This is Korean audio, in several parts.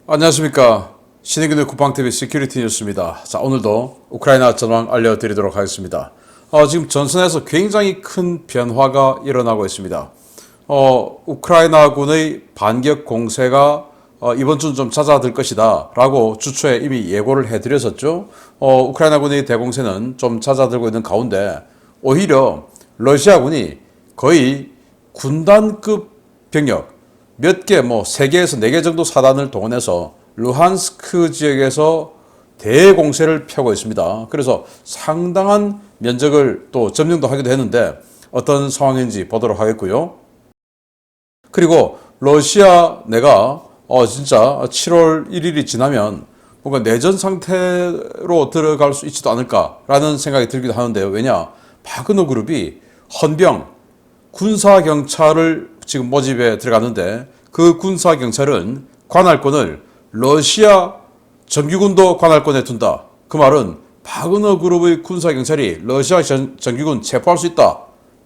안녕하십니까. 신의균의 국방TV 시큐리티 뉴스입니다. 자, 오늘도 우크라이나 전황 알려드리도록 하겠습니다. 지금 전선에서 굉장히 큰 변화가 일어나고 있습니다. 우크라이나군의 반격 공세가 이번 주는 좀 잦아들 것이다 라고 주초에 이미 예고를 해드렸었죠. 우크라이나군의 대공세는 좀 잦아들고 있는 가운데 오히려 러시아군이 거의 군단급 병력 몇 개, 3개에서 4개 정도 사단을 동원해서 루한스크 지역에서 대공세를 펴고 있습니다. 그래서 상당한 면적을 또 점령도 하기도 했는데 어떤 상황인지 보도록 하겠고요. 그리고 러시아 내가 진짜 7월 1일이 지나면 뭔가 내전 상태로 들어갈 수 있지도 않을까라는 생각이 들기도 하는데요. 왜냐? 바그너 그룹이 헌병, 군사경찰을 지금 모집에 들어갔는데 그 군사경찰은 관할권을 러시아 정규군도 관할권에 둔다. 그 말은 바그너 그룹의 군사경찰이 러시아 정규군 체포할 수 있다.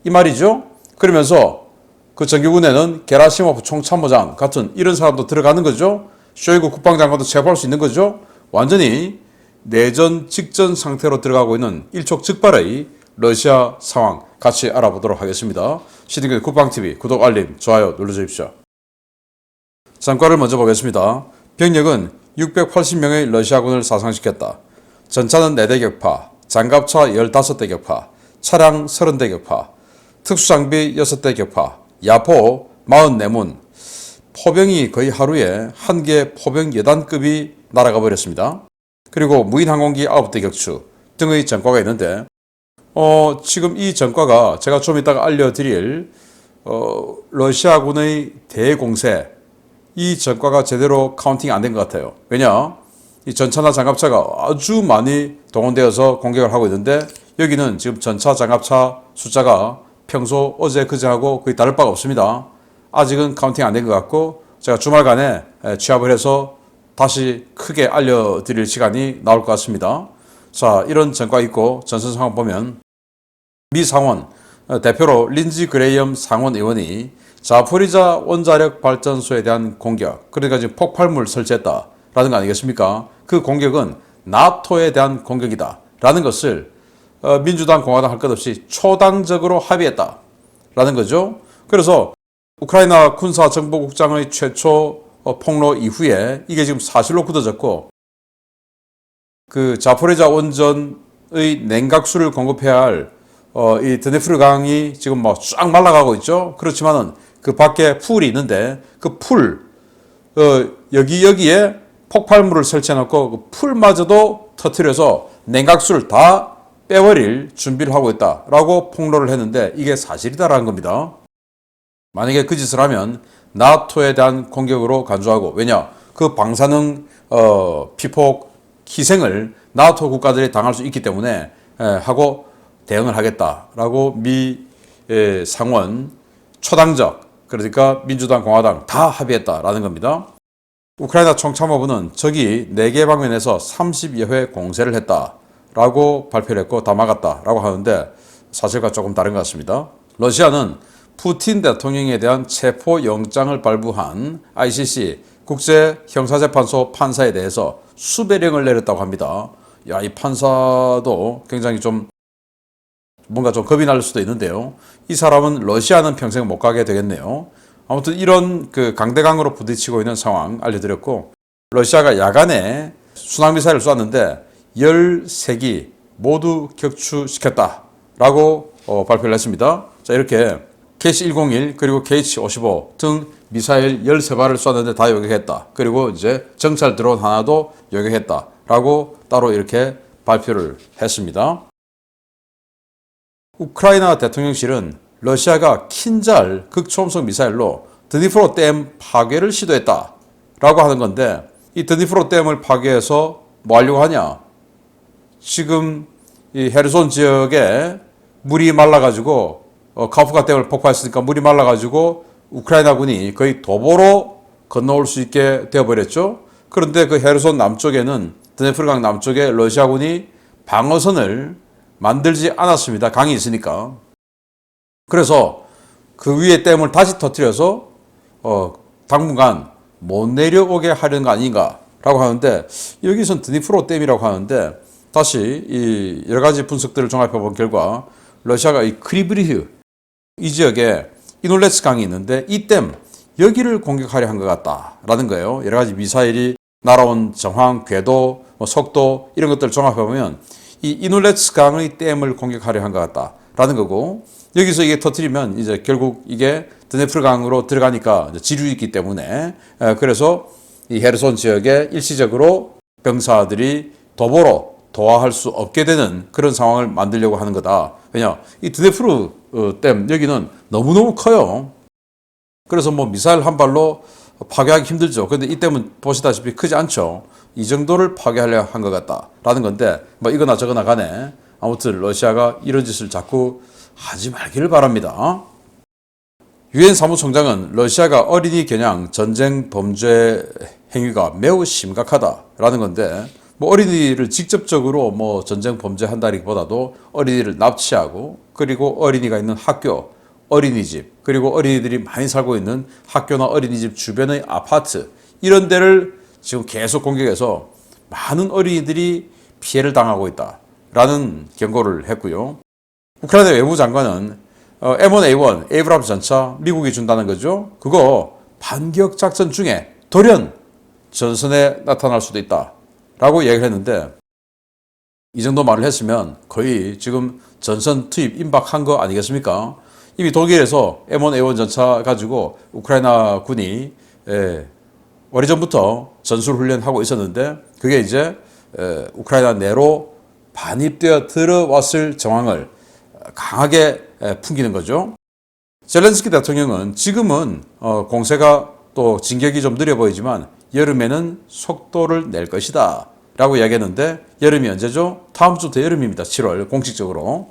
이 말이죠. 그러면서 그 정규군에는 게라시모프 총참모장 같은 이런 사람도 들어가는 거죠. 쇼이구 국방장관도 체포할 수 있는 거죠. 완전히 내전 직전 상태로 들어가고 있는 일촉즉발의 러시아 상황 같이 알아보도록 하겠습니다. 신의균 국방TV 구독, 알림, 좋아요 눌러주십시오. 전과를 먼저 보겠습니다. 병력은 680명의 러시아군을 사상시켰다. 전차는 4대 격파, 장갑차 15대 격파, 차량 30대 격파, 특수장비 6대 격파, 야포 44문, 포병이 거의 하루에 1개 포병 여단급이 날아가 버렸습니다. 그리고 무인항공기 9대 격추 등의 전과가 있는데 지금 이 전과가 제가 좀 이따가 알려드릴 러시아군의 대공세, 이 전과가 제대로 카운팅이 안 된 것 같아요. 왜냐? 이 전차나 장갑차가 아주 많이 동원되어서 공격을 하고 있는데 여기는 지금 전차, 장갑차 숫자가 평소 어제 그제하고 거의 다를 바가 없습니다. 아직은 카운팅 안 된 것 같고 제가 주말간에 취합을 해서 다시 크게 알려드릴 시간이 나올 것 같습니다. 자, 이런 전과 있고 전선 상황 보면 미 상원 대표로 린지 그레이엄 상원 의원이 자포리자 원자력 발전소에 대한 공격, 그러니까 지금 폭발물 설치했다라는 거 아니겠습니까? 그 공격은 나토에 대한 공격이다 라는 것을 민주당, 공화당 할 것 없이 초당적으로 합의했다라는 거죠. 그래서 우크라이나 군사정보국장의 최초 폭로 이후에 이게 지금 사실로 굳어졌고, 그 자포리자 원전의 냉각수를 공급해야 할 이 드네프르 강이 지금 쫙 말라가고 있죠. 그렇지만은 그 밖에 풀이 있는데 그 풀, 여기에 폭발물을 설치해놓고 그 풀마저도 터뜨려서 냉각수를 다 빼버릴 준비를 하고 있다라고 폭로를 했는데 이게 사실이다라는 겁니다. 만약에 그 짓을 하면 나토에 대한 공격으로 간주하고, 왜냐? 그 방사능 피폭 희생을 나토 국가들이 당할 수 있기 때문에 하고 대응을 하겠다라고 미 상원 초당적, 그러니까 민주당, 공화당 다 합의했다라는 겁니다. 우크라이나 총참모부는 적이 4개 방면에서 30여 회 공세를 했다라고 발표를 했고 다 막았다라고 하는데 사실과 조금 다른 것 같습니다. 러시아는 푸틴 대통령에 대한 체포 영장을 발부한 ICC 국제형사재판소 판사에 대해서 수배령을 내렸다고 합니다. 야, 이 판사도 굉장히 좀 뭔가 좀 겁이 날 수도 있는데요. 이 사람은 러시아는 평생 못 가게 되겠네요. 아무튼 이런 그 강대강으로 부딪히고 있는 상황 알려드렸고, 러시아가 야간에 순항미사일을 쐈는데 13기 모두 격추시켰다라고 발표를 했습니다. 자, 이렇게 KC-101 그리고 KH-55 등 미사일 13발을 쐈는데 다 요격했다. 그리고 이제 정찰 드론 하나도 요격했다라고 따로 이렇게 발표를 했습니다. 우크라이나 대통령실은 러시아가 킨잘 극초음속 미사일로 드니프로 댐 파괴를 시도했다라고 하는 건데, 이 드니프로 댐을 파괴해서 뭐 하려고 하냐? 지금 이 헤르손 지역에 물이 말라가지고 카프카 댐을 폭파했으니까 물이 말라가지고 우크라이나군이 거의 도보로 건너올 수 있게 되어버렸죠. 그런데 그 헤르손 남쪽에는, 드네프르강 남쪽에 러시아군이 방어선을 만들지 않았습니다. 강이 있으니까. 그래서 그 위에 댐을 다시 터뜨려서 당분간 못 내려오게 하려는 거 아닌가라고 하는데 여기선 드니프로 댐이라고 하는데 다시 이 여러 가지 분석들을 종합해 본 결과 러시아가 이 크리브리흐 이 지역에 이놀레츠 강이 있는데 이 댐 여기를 공격하려 한 것 같다라는 거예요. 여러 가지 미사일이 날아온 정황, 궤도, 속도 이런 것들을 종합해 보면 이 이놀레츠 강의 댐을 공격하려 한 것 같다라는 거고 여기서 이게 터트리면 이제 결국 이게 드네프르 강으로 들어가니까 지류이 있기 때문에 그래서 이 헤르손 지역에 일시적으로 병사들이 도보로 도하할 수 없게 되는 그런 상황을 만들려고 하는 거다. 왜냐 이 드네프르 댐 여기는 너무너무 커요. 그래서 뭐 미사일 한 발로 파괴하기 힘들죠. 그런데 이 댐은 보시다시피 크지 않죠. 이 정도를 파괴하려 한 것 같다라는 건데 뭐 이거나 저거나 간에 아무튼 러시아가 이런 짓을 자꾸 하지 말기를 바랍니다. 유엔 사무총장은 러시아가 어린이 겨냥 전쟁 범죄 행위가 매우 심각하다라는 건데 뭐 어린이를 직접적으로 뭐 전쟁 범죄한다기보다도 어린이를 납치하고 그리고 어린이가 있는 학교, 어린이집 그리고 어린이들이 많이 살고 있는 학교나 어린이집 주변의 아파트 이런 데를 지금 계속 공격해서 많은 어린이들이 피해를 당하고 있다라는 경고를 했고요. 우크라이나 외무장관은 M1A1 에이브람스 전차 미국이 준다는 거죠. 그거 반격 작전 중에 돌연 전선에 나타날 수도 있다라고 얘기를 했는데 이 정도 말을 했으면 거의 지금 전선 투입 임박한 거 아니겠습니까? 이미 독일에서 M1A1 전차 가지고 우크라이나 군이 오래전부터 전술 훈련하고 있었는데 그게 이제 우크라이나 내로 반입되어 들어왔을 정황을 강하게 풍기는 거죠. 젤렌스키 대통령은 지금은 공세가 또 진격이 좀 느려 보이지만 여름에는 속도를 낼 것이다 라고 이야기했는데 여름이 언제죠? 다음 주부터 여름입니다. 7월 공식적으로.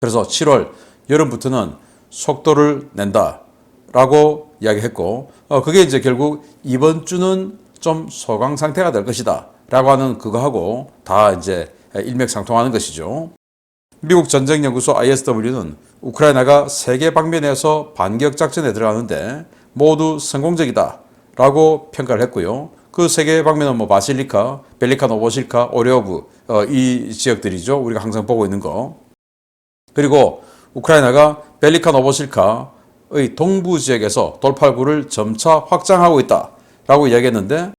그래서 7월 여름부터는 속도를 낸다 라고 이야기했고 그게 이제 결국 이번 주는 좀 소강 상태가 될 것이다 라고 하는 그거하고 다 이제 일맥상통하는 것이죠. 미국 전쟁연구소 ISW는 우크라이나가 세계 방면에서 반격 작전에 들어가는데 모두 성공적이다 라고 평가를 했고요. 그 세계 방면은 뭐 바실리카, 벨리카 노보실카, 오레오브 이 지역들이죠. 우리가 항상 보고 있는 거. 그리고 우크라이나가 벨리카 노보실카의 동부 지역에서 돌파구를 점차 확장하고 있다라고 이야기했는데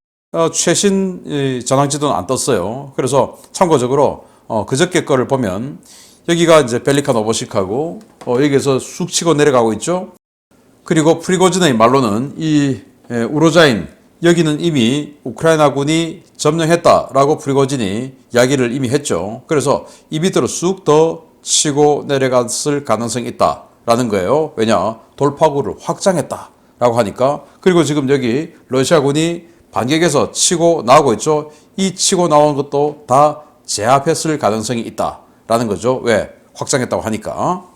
최신 전황 지도는 안 떴어요. 그래서 참고적으로 그저께 거를 보면 여기가 이제 벨리카 노보실카고 여기에서 쑥 치고 내려가고 있죠. 그리고 프리고진의 말로는 이 우로자인 여기는 이미 우크라이나군이 점령했다라고 프리고진이 이야기를 이미 했죠. 그래서 이 밑으로 쑥 더 치고 내려갔을 가능성이 있다라는 거예요. 왜냐? 돌파구를 확장했다라고 하니까. 그리고 지금 여기 러시아군이 반격에서 치고 나오고 있죠. 이 치고 나온 것도 다 제압했을 가능성이 있다라는 거죠. 왜? 확장했다고 하니까.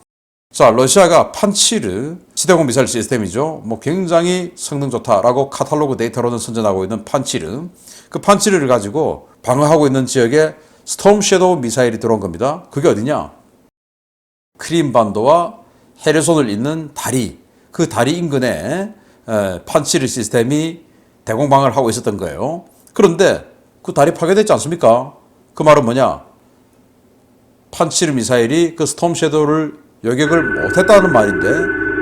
자, 러시아가 판치르 지대공 미사일 시스템이죠. 뭐 굉장히 성능 좋다라고 카탈로그 데이터로는 선전하고 있는 판치르. 그 판치르를 가지고 방어하고 있는 지역에 스톰 섀도우 미사일이 들어온 겁니다. 그게 어디냐? 크림반도와 헤르손을 잇는 다리. 그 다리 인근에 판치르 시스템이 대공방어를 하고 있었던 거예요. 그런데 그 다리 파괴됐지 않습니까? 그 말은 뭐냐? 판치르 미사일이 그 스톰 섀도우를 요격을 못했다는 말인데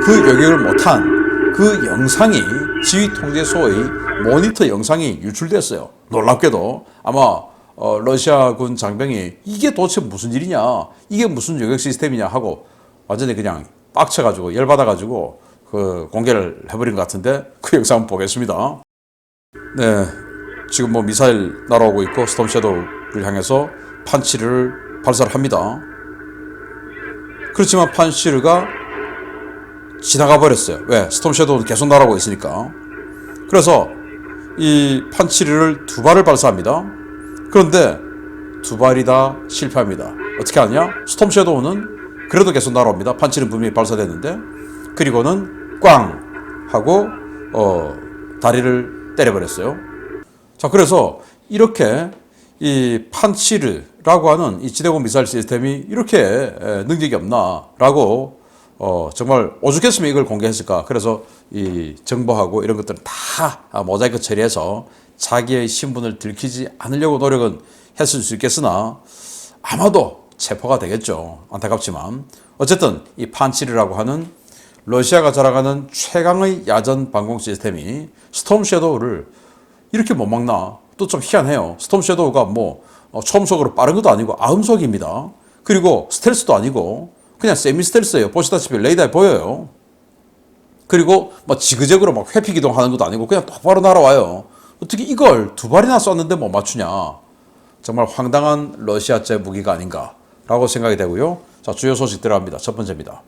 그 요격을 못한 그 영상이 지휘 통제소의 모니터 영상이 유출됐어요. 놀랍게도 아마 러시아군 장병이 이게 도대체 무슨 일이냐, 이게 무슨 요격 시스템이냐 하고 완전히 그냥 빡쳐가지고 열받아가지고 그 공개를 해버린 것 같은데 그 영상 한번 보겠습니다. 네, 지금 뭐 미사일 날아오고 있고 스톰 섀도우를 향해서 판치르를 발사를 합니다. 그렇지만 판치르가 지나가 버렸어요. 왜? 스톰 섀도우는 계속 날아오고 있으니까. 그래서 이 판치르를 두 발을 발사합니다. 그런데 두 발이 다 실패합니다. 어떻게 하냐? 스톰 섀도우는 그래도 계속 날아옵니다. 판치르는 분명히 발사됐는데 그리고는 꽝 하고 다리를 때려버렸어요. 자, 그래서 이렇게 이 판치르라고 하는 이 지대공 미사일 시스템이 이렇게 능력이 없나라고 정말 오죽했으면 이걸 공개했을까. 그래서 이 정보하고 이런 것들을 다 모자이크 처리해서 자기의 신분을 들키지 않으려고 노력은 했을 수 있겠으나 아마도 체포가 되겠죠. 안타깝지만 어쨌든 이 판치리라고 하는 러시아가 자랑하는 최강의 야전 방공 시스템이 스톰 섀도우를 이렇게 못 막나? 또 좀 희한해요. 스톰 섀도우가 뭐 초음속으로 빠른 것도 아니고 아음속입니다. 그리고 스텔스도 아니고 그냥 세미 스텔스예요. 보시다시피 레이더에 보여요. 그리고 뭐 지그재그로 막 회피 기동하는 것도 아니고 그냥 똑바로 날아와요. 어떻게 이걸 두 발이나 쐈는데 못 맞추냐? 정말 황당한 러시아제 무기가 아닌가라고 생각이 되고요. 자, 주요 소식 들어갑니다. 첫 번째입니다.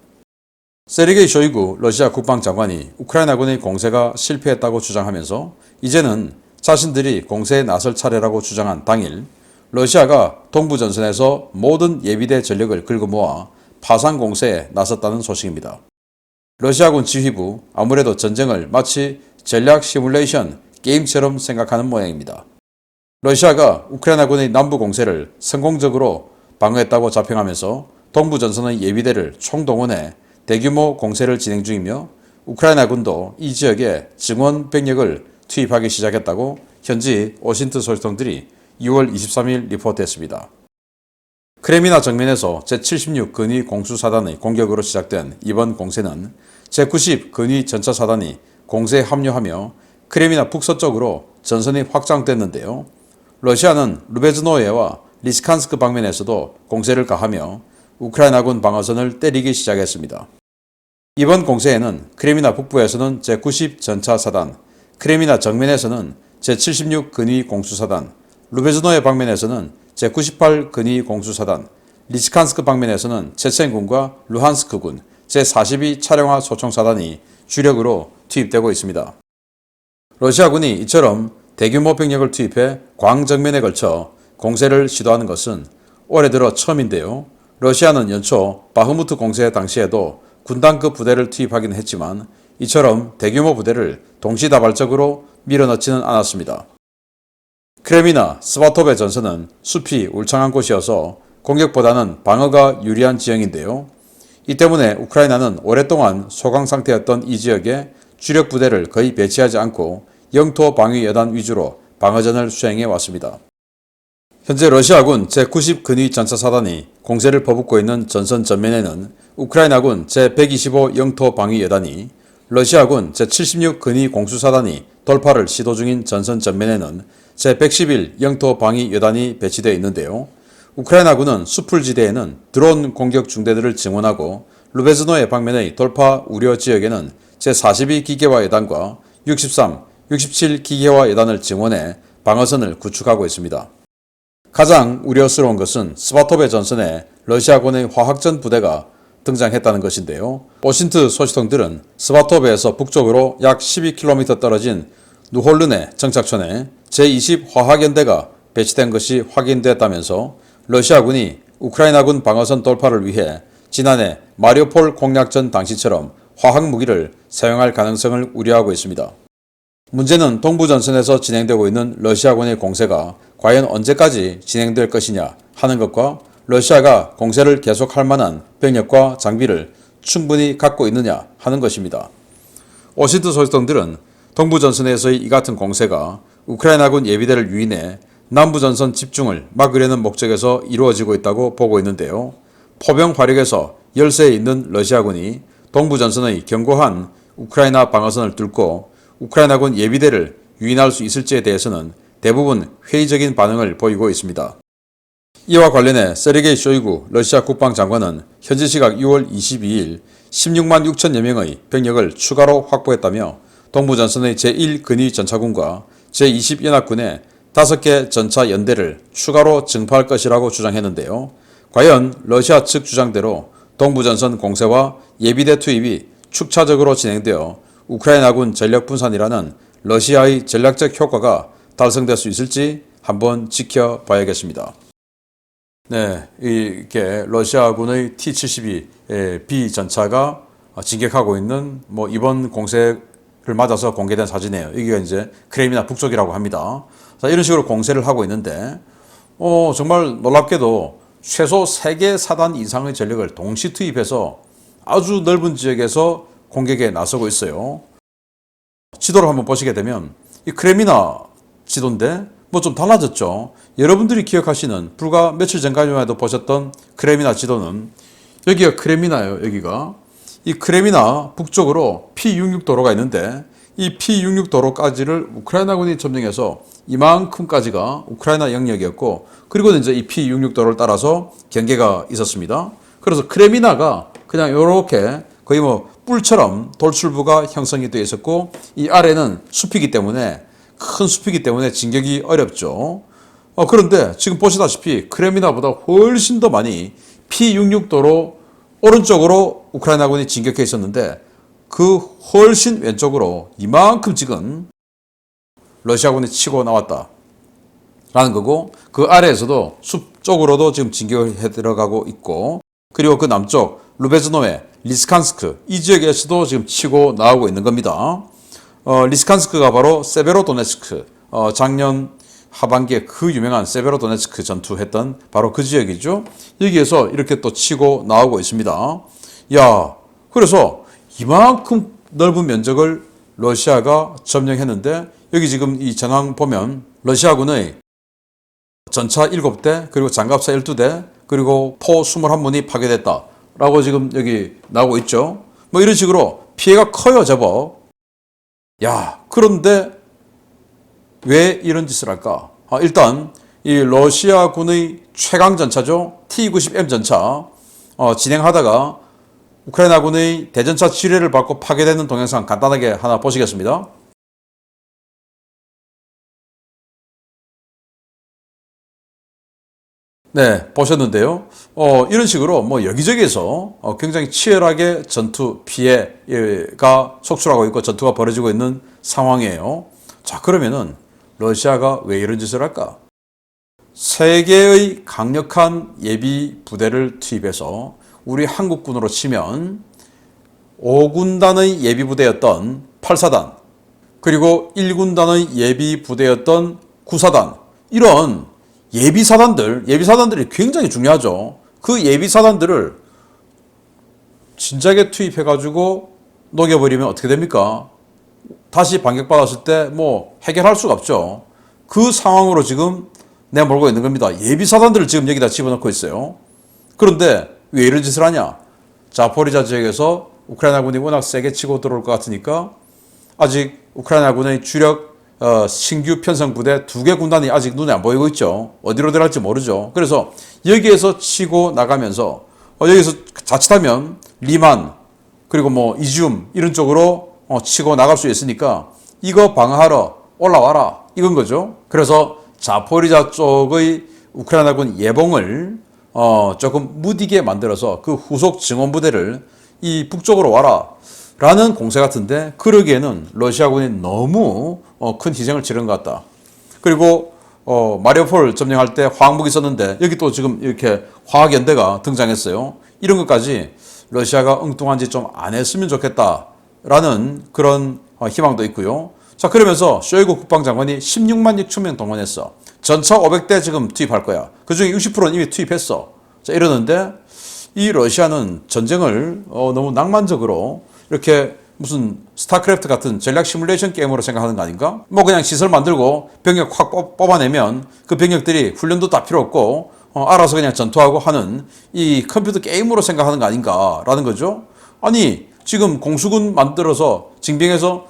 세르게이 쇼이구 러시아 국방장관이 우크라이나군의 공세가 실패했다고 주장하면서 이제는 자신들이 공세에 나설 차례라고 주장한 당일 러시아가 동부전선에서 모든 예비대 전력을 긁어모아 파상 공세에 나섰다는 소식입니다. 러시아군 지휘부 아무래도 전쟁을 마치 전략 시뮬레이션 게임처럼 생각하는 모양입니다. 러시아가 우크라이나군의 남부 공세를 성공적으로 방어했다고 자평하면서 동부전선의 예비대를 총동원해 대규모 공세를 진행 중이며 우크라이나군도 이 지역에 증원 병력을 투입하기 시작했다고 현지 오신트 소식통들이 2월 23일 리포트했습니다. 크레미나 정면에서 제76 근위 공수사단의 공격으로 시작된 이번 공세는 제90 근위 전차사단이 공세에 합류하며 크레미나 북서쪽으로 전선이 확장됐는데요. 러시아는 루베즈노예와 리스칸스크 방면에서도 공세를 가하며 우크라이나군 방어선을 때리기 시작했습니다. 이번 공세에는 크레미나 북부에서는 제90 전차사단, 크레미나 정면에서는 제76 근위 공수사단, 루베즈노예 방면에서는 제98 근위 공수사단, 리스칸스크 방면에서는 체첸군과 루한스크군, 제42 차량화 소총사단이 주력으로 투입되고 있습니다. 러시아군이 이처럼 대규모 병력을 투입해 광정면에 걸쳐 공세를 시도하는 것은 올해 들어 처음인데요. 러시아는 연초 바흐무트 공세 당시에도 군단급 부대를 투입하긴 했지만 이처럼 대규모 부대를 동시다발적으로 밀어넣지는 않았습니다. 크레미나 스바토베 전선은 숲이 울창한 곳이어서 공격보다는 방어가 유리한 지형인데요. 이 때문에 우크라이나는 오랫동안 소강 상태였던 이 지역에 주력 부대를 거의 배치하지 않고 영토 방위 여단 위주로 방어전을 수행해 왔습니다. 현재 러시아군 제90 근위 전차사단이 공세를 퍼붓고 있는 전선 전면에는 우크라이나군 제125 영토 방위 여단이, 러시아군 제76 근위 공수사단이 돌파를 시도 중인 전선 전면에는 제111 영토 방위 여단이 배치되어 있는데요. 우크라이나군은 수풀지대에는 드론 공격 중대들을 증원하고 루베즈노의 방면의 돌파 우려 지역에는 제42 기계화 여단과 63, 67 기계화 여단을 증원해 방어선을 구축하고 있습니다. 가장 우려스러운 것은 스바토베 전선에 러시아군의 화학전 부대가 등장했다는 것인데요. 오신트 소식통들은 스바토베에서 북쪽으로 약 12km 떨어진 누홀른의 정착촌에 제20 화학연대가 배치된 것이 확인됐다면서 러시아군이 우크라이나군 방어선 돌파를 위해 지난해 마리오폴 공략전 당시처럼 화학무기를 사용할 가능성을 우려하고 있습니다. 문제는 동부전선에서 진행되고 있는 러시아군의 공세가 과연 언제까지 진행될 것이냐 하는 것과 러시아가 공세를 계속할 만한 병력과 장비를 충분히 갖고 있느냐 하는 것입니다. 오신트 소식통들은 동부전선에서의 이 같은 공세가 우크라이나군 예비대를 유인해 남부전선 집중을 막으려는 목적에서 이루어지고 있다고 보고 있는데요. 포병 화력에서 열세에 있는 러시아군이 동부전선의 견고한 우크라이나 방어선을 뚫고 우크라이나군 예비대를 유인할 수 있을지에 대해서는 대부분 회의적인 반응을 보이고 있습니다. 이와 관련해 세르게이 쇼이구 러시아 국방장관은 현지 시각 6월 22일 16만 6천여 명의 병력을 추가로 확보했다며 동부전선의 제1 근위 전차군과 제20 연합군의 5개 전차 연대를 추가로 증파할 것이라고 주장했는데요. 과연 러시아 측 주장대로 동부전선 공세와 예비대 투입이 축차적으로 진행되어 우크라이나군 전력 분산이라는 러시아의 전략적 효과가 달성될 수 있을지 한번 지켜봐야겠습니다. 네, 이게 러시아군의 T-72B 전차가 진격하고 있는 이번 공세를 맞아서 공개된 사진이에요. 이게 이제 크레미나 북쪽이라고 합니다. 자, 이런 식으로 공세를 하고 있는데, 정말 놀랍게도 최소 3개 사단 이상의 전력을 동시 투입해서 아주 넓은 지역에서 공격에 나서고 있어요. 지도를 한번 보시게 되면 이 크레미나 지도인데 뭐 좀 달라졌죠. 여러분들이 기억하시는 불과 며칠 전까지만 해도 보셨던 크레미나 지도는 여기가 크레미나예요. 여기가 이 크레미나 북쪽으로 P66도로가 있는데 이 P66도로까지를 우크라이나군이 점령해서 이만큼까지가 우크라이나 영역이었고, 그리고 이제 이 P66도로를 따라서 경계가 있었습니다. 그래서 크레미나가 그냥 이렇게 거의 뭐 뿔처럼 돌출부가 형성이 되어 있었고, 이 아래는 숲이기 때문에, 큰 숲이기 때문에 진격이 어렵죠. 그런데 지금 보시다시피 크레미나보다 훨씬 더 많이 P66도로 오른쪽으로 우크라이나군이 진격해 있었는데, 그 훨씬 왼쪽으로 이만큼 지금 러시아군이 치고 나왔다 라는 거고, 그 아래에서도 숲 쪽으로도 지금 진격을 해 들어가고 있고, 그리고 그 남쪽 루베즈노에 리스칸스크 이 지역에서도 지금 치고 나오고 있는 겁니다. 리스칸스크가 바로 세베로도네츠크, 작년 하반기에 그 유명한 세베로도네츠크 전투했던 바로 그 지역이죠. 여기에서 이렇게 또 치고 나오고 있습니다. 야, 그래서 이만큼 넓은 면적을 러시아가 점령했는데, 여기 지금 이 전황 보면 러시아군의 전차 7대, 그리고 장갑차 12대, 그리고 포 21문이 파괴됐다 라고 지금 여기 나오고 있죠. 뭐 이런 식으로 피해가 커요, 제법. 야, 그런데 왜 이런 짓을 할까? 일단 이 러시아군의 최강 전차죠, T-90M 전차 진행하다가 우크라이나군의 대전차 지뢰를 받고 파괴되는 동영상 간단하게 하나 보시겠습니다. 네, 보셨는데요. 이런 식으로 뭐 여기저기에서 굉장히 치열하게 전투 피해가 속출하고 있고 전투가 벌어지고 있는 상황이에요. 자, 그러면은 러시아가 왜 이런 짓을 할까? 세계의 강력한 예비 부대를 투입해서 우리 한국군으로 치면 5군단의 예비 부대였던 8사단, 그리고 1군단의 예비 부대였던 9사단, 이런 예비사단들이 굉장히 중요하죠. 그 예비사단들을 진작에 투입해가지고 녹여버리면 어떻게 됩니까? 다시 반격받았을 때 뭐 해결할 수가 없죠. 그 상황으로 지금 내몰고 있는 겁니다. 예비사단들을 지금 여기다 집어넣고 있어요. 그런데 왜 이런 짓을 하냐? 자포리자 지역에서 우크라이나군이 워낙 세게 치고 들어올 것 같으니까 아직 우크라이나군의 주력 신규 편성 부대 2개 군단이 아직 눈에 안 보이고 있죠. 어디로 들어갈지 모르죠. 그래서 여기에서 치고 나가면서 여기서 자칫하면 리만, 그리고 뭐 이지움 이런 쪽으로 치고 나갈 수 있으니까 이거 방어하러 올라와라 이건 거죠. 그래서 자포리자 쪽의 우크라이나군 예봉을 조금 무디게 만들어서 그 후속 증원 부대를 이 북쪽으로 와라 라는 공세 같은데, 그러기에는 러시아군이 너무 큰 희생을 치른 것 같다. 그리고 마리우폴 점령할 때 화학무기 썼는데 여기 또 지금 이렇게 화학연대가 등장했어요. 이런 것까지 러시아가 엉뚱한 짓 좀 안 했으면 좋겠다라는 그런 희망도 있고요. 자, 그러면서 쇼이구 국방장관이 16만 6천 명 동원했어. 전차 500대 지금 투입할 거야. 그중에 60%는 이미 투입했어. 자, 이러는데 이 러시아는 전쟁을 너무 낭만적으로 이렇게 무슨 스타크래프트 같은 전략 시뮬레이션 게임으로 생각하는 거 아닌가? 뭐 그냥 시설 만들고 병력 확 뽑아내면 그 병력들이 훈련도 다 필요 없고 알아서 그냥 전투하고 하는 이 컴퓨터 게임으로 생각하는 거 아닌가라는 거죠. 아니, 지금 공수군 만들어서 징병해서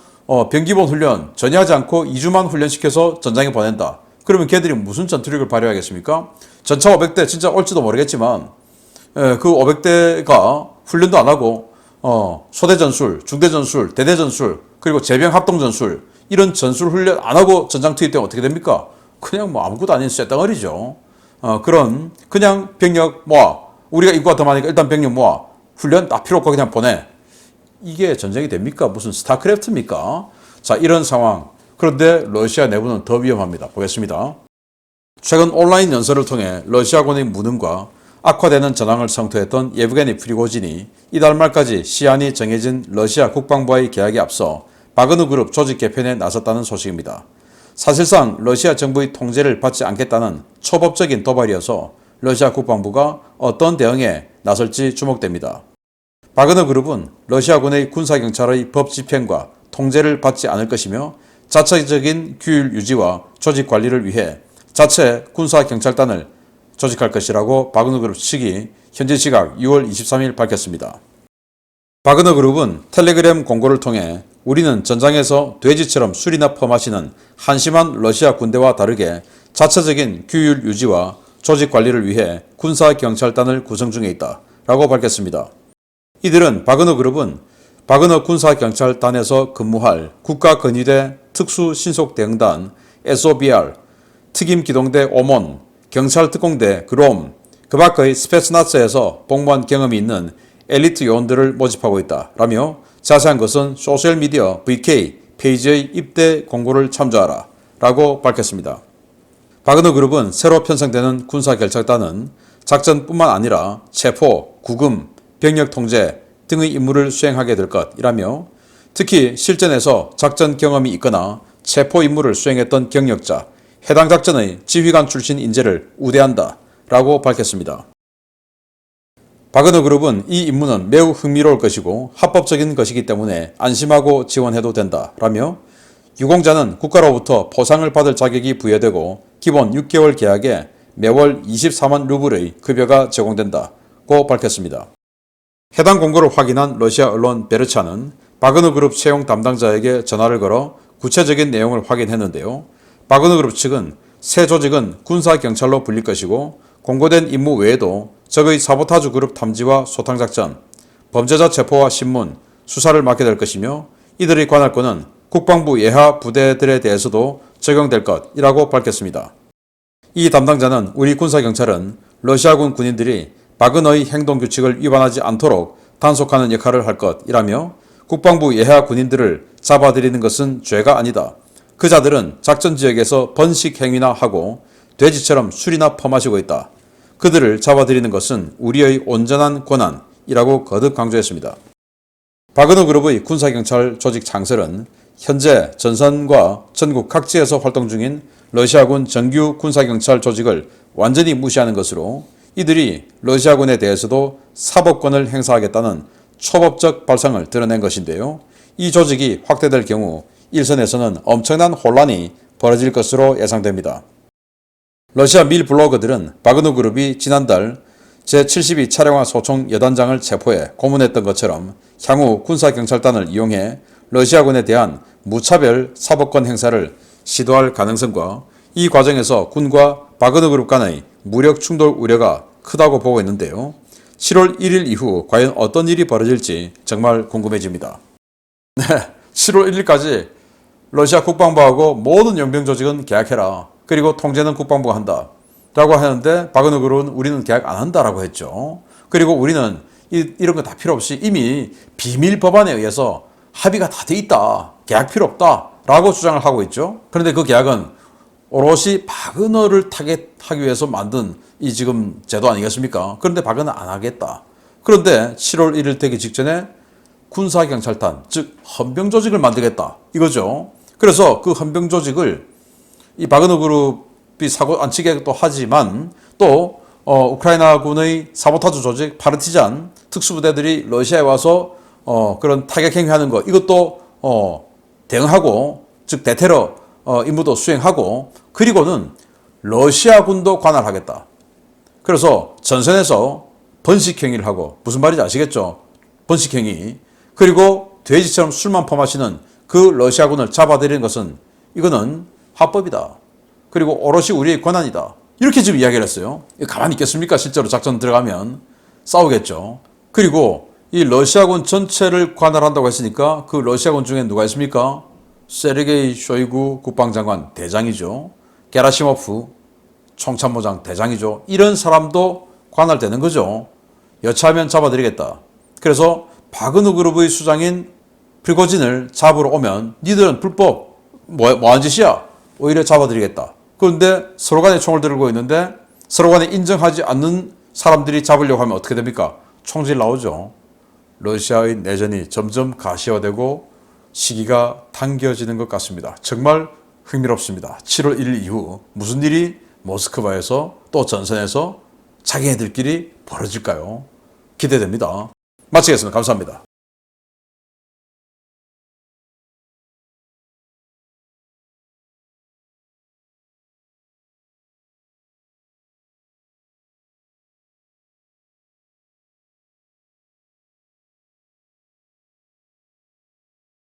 병기본 훈련 전혀 하지 않고 2주만 훈련시켜서 전장에 보낸다. 그러면 걔들이 무슨 전투력을 발휘하겠습니까? 전차 500대 진짜 올지도 모르겠지만 그 500대가 훈련도 안 하고 소대 전술, 중대 전술, 대대 전술, 그리고 제병 합동 전술, 이런 전술 훈련 안 하고 전장 투입되면 어떻게 됩니까? 그냥 뭐 아무것도 아닌 쇳덩어리죠. 그런 그냥 병력 모아, 우리가 인구가 더 많으니까 일단 병력 모아, 훈련 다 필요 없고 그냥 보내, 이게 전쟁이 됩니까? 무슨 스타크래프트입니까? 자, 이런 상황. 그런데 러시아 내부는 더 위험합니다. 보겠습니다. 최근 온라인 연설을 통해 러시아군의 무능과 악화되는 전황을 성토했던 예브게니 프리고진이 이달 말까지 시한이 정해진 러시아 국방부와의 계약에 앞서 바그너 그룹 조직 개편에 나섰다는 소식입니다. 사실상 러시아 정부의 통제를 받지 않겠다는 초법적인 도발이어서 러시아 국방부가 어떤 대응에 나설지 주목됩니다. 바그너 그룹은 러시아군의 군사경찰의 법 집행과 통제를 받지 않을 것이며 자체적인 규율 유지와 조직 관리를 위해 자체 군사경찰단을 조직할 것이라고 바그너 그룹 측이 현지 시각 6월 23일 밝혔습니다. 바그너 그룹은 텔레그램 공고를 통해 우리는 전장에서 돼지처럼 술이나 퍼마시는 한심한 러시아 군대와 다르게 자체적인 규율 유지와 조직 관리를 위해 군사경찰단을 구성 중에 있다 라고 밝혔습니다. 이들은 바그너 그룹은 바그너 군사경찰단에서 근무할 국가근위대 특수신속대응단 SOBR, 특임기동대 오몬, 경찰특공대 그롬, 그 밖의 스페츠나츠에서 복무한 경험이 있는 엘리트 요원들을 모집하고 있다 라며 자세한 것은 소셜미디어 VK 페이지의 입대 공고를 참조하라 라고 밝혔습니다. 바그너 그룹은 새로 편성되는 군사경찰단은 작전뿐만 아니라 체포, 구금, 병력 통제 등의 임무를 수행하게 될 것이라며 특히 실전에서 작전 경험이 있거나 체포 임무를 수행했던 경력자, 해당 작전의 지휘관 출신 인재를 우대한다 라고 밝혔습니다. 바그너 그룹은 이 임무는 매우 흥미로울 것이고 합법적인 것이기 때문에 안심하고 지원해도 된다 라며 유공자는 국가로부터 포상을 받을 자격이 부여되고 기본 6개월 계약에 매월 24만 루블의 급여가 제공된다고 밝혔습니다. 해당 공고를 확인한 러시아 언론 베르차는 바그너 그룹 채용 담당자에게 전화를 걸어 구체적인 내용을 확인했는데요. 바그너 그룹 측은 새 조직은 군사경찰로 불릴 것이고 공고된 임무 외에도 적의 사보타주 그룹 탐지와 소탕작전, 범죄자 체포와 신문, 수사를 맡게 될 것이며 이들의 관할권은 국방부 예하 부대들에 대해서도 적용될 것이라고 밝혔습니다. 이 담당자는 우리 군사경찰은 러시아군 군인들이 바그너의 행동규칙을 위반하지 않도록 단속하는 역할을 할 것이라며 국방부 예하 군인들을 잡아들이는 것은 죄가 아니다. 그 자들은 작전 지역에서 번식 행위나 하고 돼지처럼 술이나 퍼마시고 있다. 그들을 잡아들이는 것은 우리의 온전한 권한이라고 거듭 강조했습니다. 바그너 그룹의 군사경찰 조직 창설은 현재 전선과 전국 각지에서 활동 중인 러시아군 정규 군사경찰 조직을 완전히 무시하는 것으로 이들이 러시아군에 대해서도 사법권을 행사하겠다는 초법적 발상을 드러낸 것인데요. 이 조직이 확대될 경우 일선에서는 엄청난 혼란이 벌어질 것으로 예상됩니다. 러시아 밀 블로거들은 바그너 그룹이 지난달 제72 차량화 소총 여단장을 체포해 고문했던 것처럼 향후 군사경찰단을 이용해 러시아군에 대한 무차별 사법권 행사를 시도할 가능성과 이 과정에서 군과 바그너 그룹 간의 무력 충돌 우려가 크다고 보고 있는데요. 7월 1일 이후 과연 어떤 일이 벌어질지 정말 궁금해집니다. 네, 7월 1일까지 러시아 국방부하고 모든 용병 조직은 계약해라. 그리고 통제는 국방부가 한다. 라고 하는데 바그너 그룹은 우리는 계약 안 한다라고 했죠. 그리고 우리는 이런 거 다 필요 없이 이미 비밀 법안에 의해서 합의가 다 돼 있다. 계약 필요 없다. 라고 주장을 하고 있죠. 그런데 그 계약은 오롯이 바그너를 타겟하기 위해서 만든 이 지금 제도 아니겠습니까? 그런데 바그너 안 하겠다. 그런데 7월 1일 되기 직전에 군사경찰단, 즉 헌병조직을 만들겠다. 이거죠. 그래서 그 헌병조직을 이 바그너 그룹이 사고 안 치게 또 하지만 또 우크라이나군의 사보타주 조직 파르티잔 특수부대들이 러시아에 와서 그런 타격 행위하는 거 이것도 대응하고 즉 대테러 임무도 수행하고 그리고는 러시아군도 관할하겠다. 그래서 전선에서 번식 행위를 하고 무슨 말인지 아시겠죠? 번식 행위. 그리고 돼지처럼 술만 퍼마시는 그 러시아군을 잡아들이는 것은 이거는 합법이다. 그리고 오롯이 우리의 권한이다. 이렇게 지금 이야기를 했어요. 가만히 있겠습니까? 실제로 작전 들어가면 싸우겠죠. 그리고 이 러시아군 전체를 관할한다고 했으니까 그 러시아군 중에 누가 있습니까? 세르게이 쇼이구 국방장관 대장이죠. 게라시모프 총참모장 대장이죠. 이런 사람도 관할되는 거죠. 여차하면 잡아들이겠다. 그래서 바그너 그룹의 수장인 프리고진을 잡으러 오면 니들은 불법 뭐한 짓이야? 오히려 잡아들이겠다. 그런데 서로 간에 총을 들고 있는데 서로 간에 인정하지 않는 사람들이 잡으려고 하면 어떻게 됩니까? 총질 나오죠. 러시아의 내전이 점점 가시화되고 시기가 당겨지는 것 같습니다. 정말 흥미롭습니다. 7월 1일 이후 무슨 일이 모스크바에서 또 전선에서 자기네들끼리 벌어질까요? 기대됩니다. 마치겠습니다. 감사합니다.